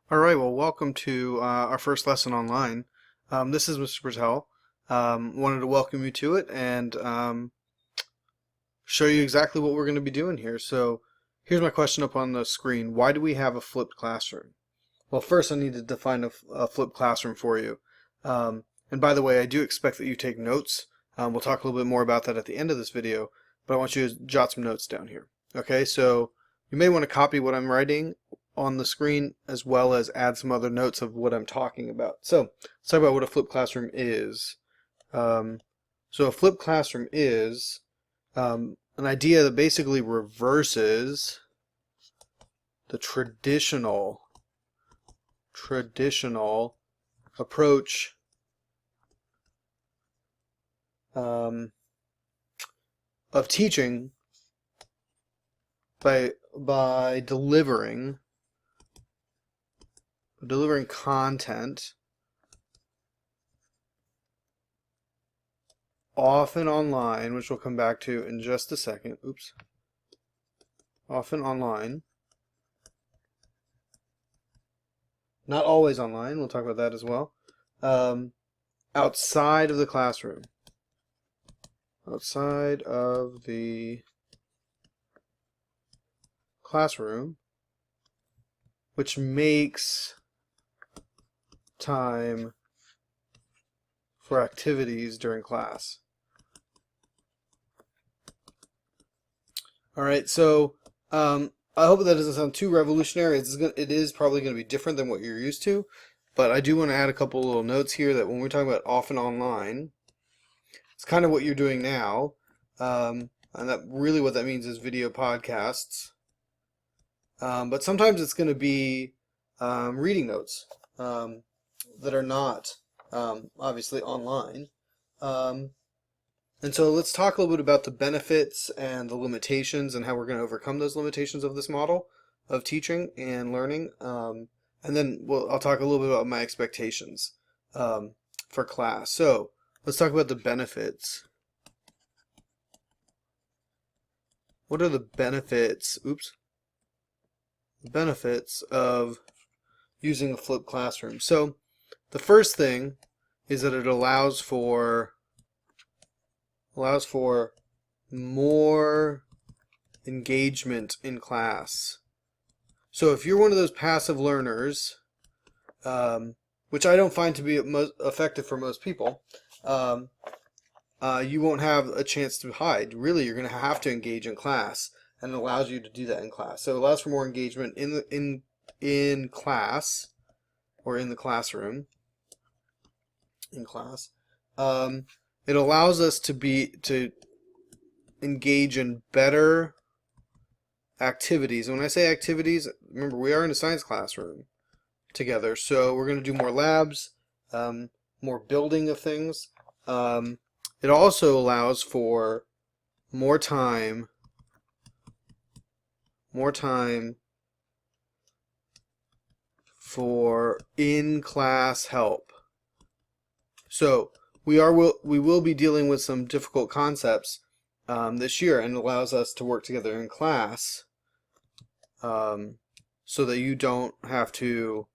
All right, well, welcome to our first lesson online. This is Mr. Patel. Wanted to welcome you to it and show you exactly what we're going to be doing here. So here's my question up on the screen. Why do we have a flipped classroom? Well, first I need to define a flipped classroom for you. And by the way, I do expect that you take notes. We'll talk a little bit more about that at the end of this video, but I want you to jot some notes down here. Okay, so you may want to copy what I'm writing on the screen as well as add some other notes of what I'm talking about. So let's talk about what a flipped classroom is. So a flipped classroom is an idea that basically reverses the traditional approach of teaching by delivering content often online, which we'll come back to in just a second. Often online. Not always online. We'll talk about that as well. Outside of the classroom. Outside of the classroom, which makes time for activities during class. All right, so I hope that doesn't sound too revolutionary. It is probably going to be different than what you're used to, but I do want to add a couple little notes here that when we're talking about often online, it's kind of what you're doing now, and that really what that means is video podcasts. But sometimes it's going to be reading notes that are not obviously online. And so let's talk a little bit about the benefits and the limitations and how we're going to overcome those limitations of this model of teaching and learning. And then I'll talk a little bit about my expectations for class. So let's talk about the benefits. What are the benefits? The benefits of using a flipped classroom. So the first thing is that it allows for more engagement in class. So if you're one of those passive learners, which I don't find to be effective for most people, you won't have a chance to hide. Really, you're going to have to engage in class, and it allows you to do that in class. So it allows for more engagement in class, or in the classroom, in class. It allows us to engage in better activities. And when I say activities, remember we are in a science classroom together, so we're going to do more labs, more building of things. It also allows for more time for in-class help. So we will be dealing with some difficult concepts this year, and it allows us to work together in class so that you don't have to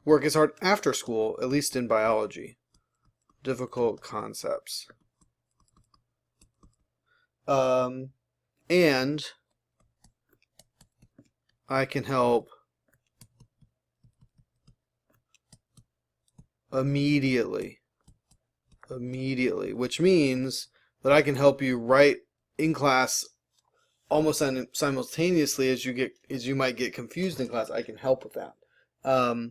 work as hard after school, at least in biology. Difficult concepts. And I can help immediately, which means that I can help you write in class almost simultaneously as you might get confused in class. I can help with that. The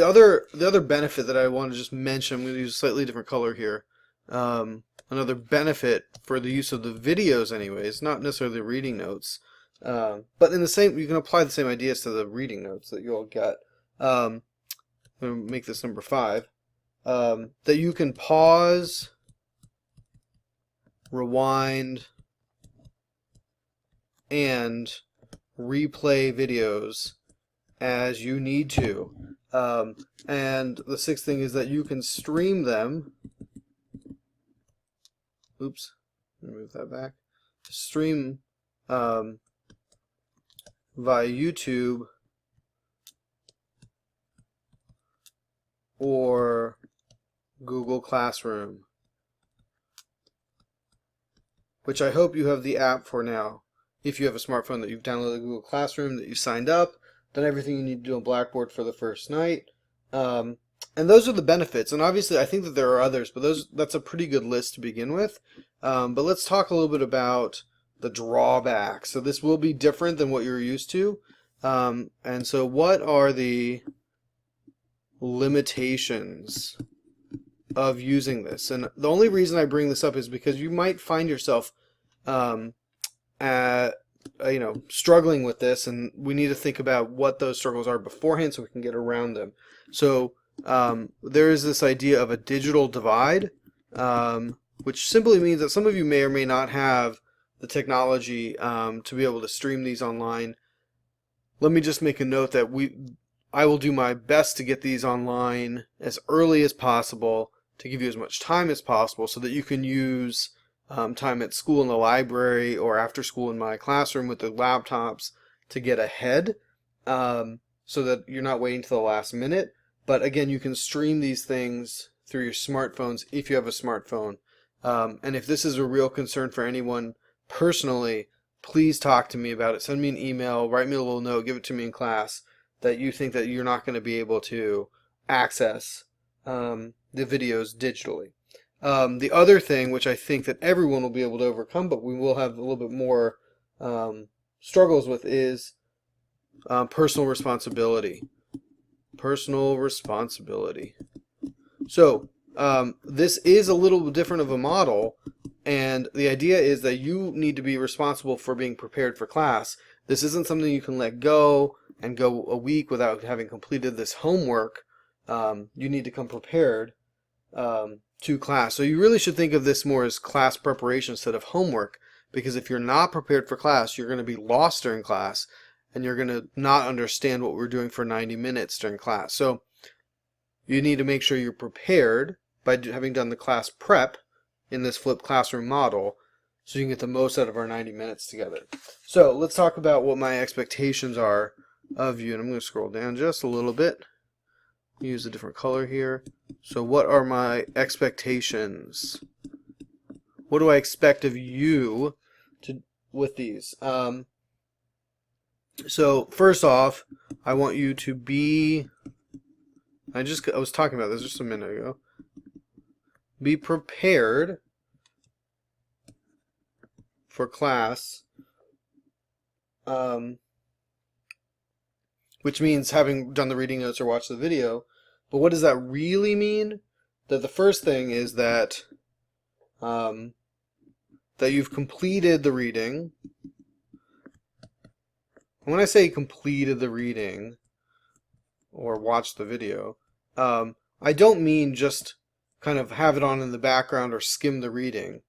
other benefit that I want to just mention, I'm going to use a slightly different color here. Another benefit for the use of the videos, anyways, not necessarily the reading notes, but in the same, you can apply the same ideas to the reading notes that you'll get. I'm going to make this number 5. That you can pause, rewind, and replay videos as you need to. And the 6th thing is that you can stream them. Oops, move that back. to stream via YouTube or Google Classroom, which I hope you have the app for now. If you have a smartphone that you've downloaded Google Classroom, that you signed up, done everything you need to do on Blackboard for the first night. And those are the benefits. And obviously I think that there are others, but that's a pretty good list to begin with. But let's talk a little bit about the drawbacks. So this will be different than what you're used to. And so what are the limitations of using this? And the only reason I bring this up is because you might find yourself struggling with this, and we need to think about what those struggles are beforehand so we can get around them. So there is this idea of a digital divide, which simply means that some of you may or may not have the technology to be able to stream these online. Let me just make a note that I will do my best to get these online as early as possible to give you as much time as possible so that you can use time at school in the library or after school in my classroom with the laptops to get ahead, so that you're not waiting to the last minute. But again, you can stream these things through your smartphones if you have a smartphone. And if this is a real concern for anyone personally, please talk to me about it. Send me an email, write me a little note, give it to me in class, that you think that you're not going to be able to access the videos digitally. The other thing, which I think that everyone will be able to overcome, but we will have a little bit more struggles with, is personal responsibility. Personal responsibility. So this is a little different of a model, and the idea is that you need to be responsible for being prepared for class. This isn't something you can let go and go a week without having completed this homework. You need to come prepared to class. So you really should think of this more as class preparation instead of homework, because if you're not prepared for class, you're going to be lost during class, and you're going to not understand what we're doing for 90 minutes during class. So you need to make sure you're prepared by having done the class prep in this flipped classroom model, so you can get the most out of our 90 minutes together. So let's talk about what my expectations are of you, and I'm going to scroll down just a little bit. Use a different color here. So what are my expectations? What do I expect of you with these? So first off, I want you to be, I was talking about this just a minute ago. Be prepared for class, which means having done the reading notes or watched the video. But what does that really mean? That the first thing is that that you've completed the reading. When I say completed the reading or watched the video, I don't mean just kind of have it on in the background or skim the reading.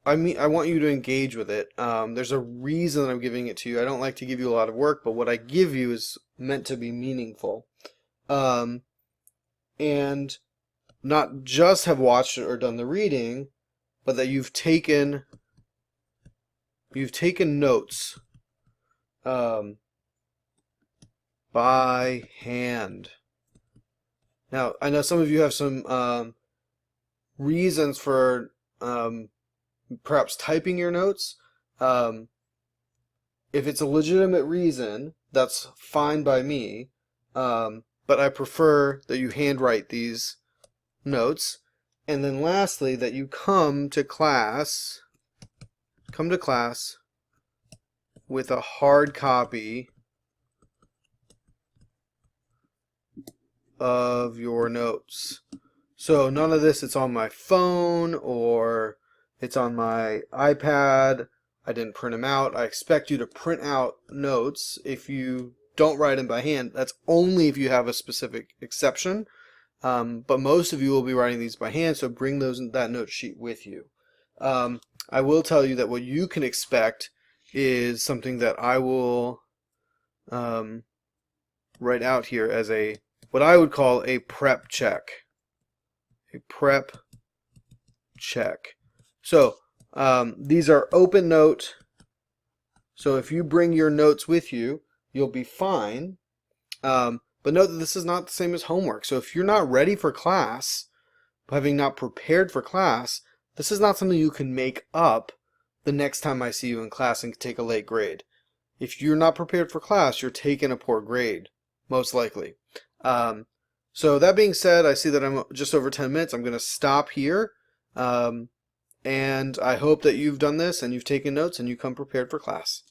I mean, I want you to engage with it. There's a reason that I'm giving it to you. I don't like to give you a lot of work, but what I give you is meant to be meaningful. And not just have watched it or done the reading, but that you've taken notes by hand. Now, I know some of you have some reasons for perhaps typing your notes. If it's a legitimate reason, that's fine by me, but I prefer that you handwrite these notes. And then lastly, that you come to class with a hard copy of your notes. So none of this, it's on my phone or it's on my iPad. I didn't print them out. I expect you to print out notes. If you don't write them by hand, that's only if you have a specific exception. But most of you will be writing these by hand, so bring that note sheet with you. I will tell you that what you can expect is something that I will write out here as what I would call a prep check. A prep check. So These are open note, so if you bring your notes with you, you'll be fine. But note that this is not the same as homework. So if you're not ready for class, having not prepared for class, this is not something you can make up the next time I see you in class and take a late grade. If you're not prepared for class, you're taking a poor grade, most likely. So that being said, I see that I'm just over 10 minutes. I'm going to stop here. And I hope that you've done this and you've taken notes and you come prepared for class.